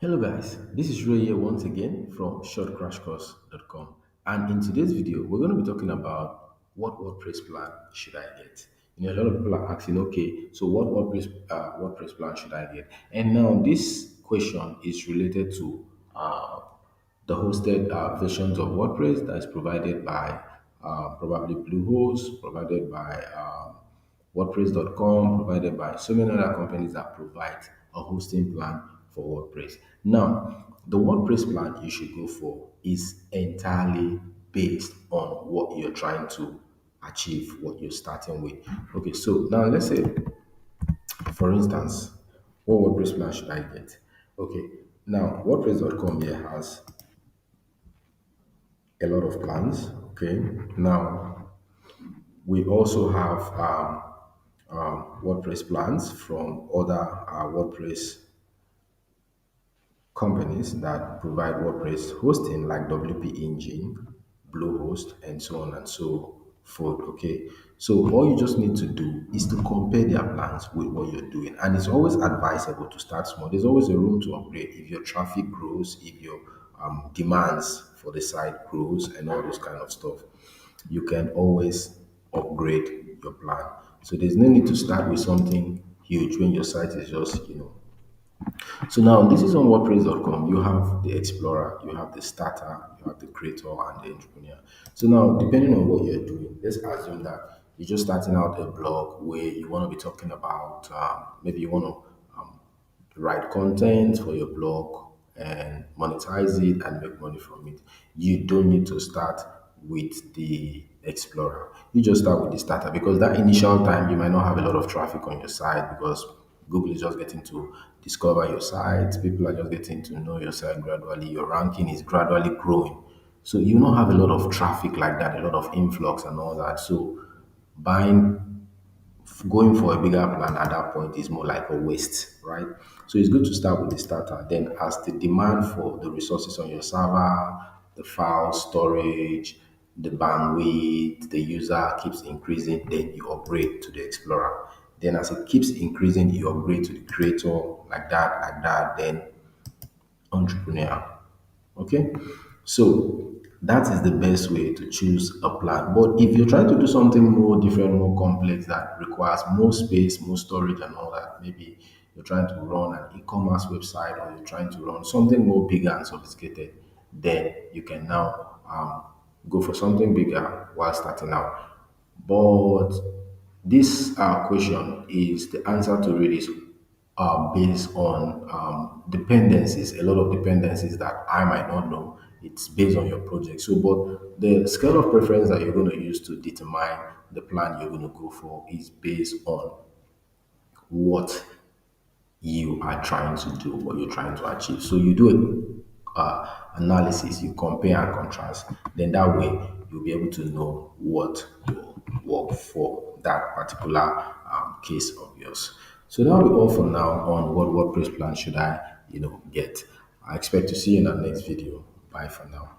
Hello guys, this is Ray here once again from shortcrashcourse.com, and in today's video we're going to be talking about what WordPress plan should I get. A lot of people are asking, okay, so what WordPress plan should I get? And now this question is related to the hosted versions of WordPress that is provided by probably Bluehost, provided by WordPress.com, provided by so many other companies that provide a hosting plan for WordPress. Now, the WordPress plan you should go for is entirely based on what you're trying to achieve, what you're starting with. Okay, so now let's say, for instance, what WordPress plan should I get? Okay, now WordPress.com here has a lot of plans. Okay, now we also have WordPress plans from other WordPress companies that provide WordPress hosting like WP Engine, Bluehost, and so on and so forth. Okay, so all you just need to do is to compare their plans with what you're doing, and it's always advisable to start small. There's always a room to upgrade if your traffic grows, if your demands for the site grows, and all those kind of stuff. You can always upgrade your plan. So there's no need to start with something huge when your site is just. So now this is on WordPress.com. You have the Explorer, you have the Starter, you have the Creator, and the Entrepreneur. So now, depending on what you're doing, let's assume that you're just starting out a blog where you want to be talking about maybe you want to write content for your blog and monetize it and make money from it. You don't need to start with the Explorer. You just start with the Starter because that initial time you might not have a lot of traffic on your site because Google is just getting to discover your site. People are just getting to know your site gradually. Your ranking is gradually growing. So you don't have a lot of traffic like that, a lot of influx and all that. So buying going for a bigger plan at that point is more like a waste, right? So it's good to start with the starter. Then, as the demand for the resources on your server, the file storage, the bandwidth, the user keeps increasing, then you upgrade to the Explorer. Then, as it keeps increasing, you upgrade to the Creator, like that. Then entrepreneur. Okay, so that is the best way to choose a plan. But if you're trying to do something more different, more complex that requires more space, more storage, and all that, maybe you're trying to run an e-commerce website or you're trying to run something more bigger and sophisticated, then you can now go for something bigger while starting out. But this question is the answer to it is based on dependencies, a lot of dependencies that I might not know. It's based on your project. So, but the scale of preference that you're going to use to determine the plan you're going to go for is based on what you are trying to do, what you're trying to achieve. So you do a analysis, you compare and contrast. Then that way you'll be able to know what will work for that particular case of yours. So that'll be all for now on what WordPress plan should I get. I expect to see you in our next video. Bye for now.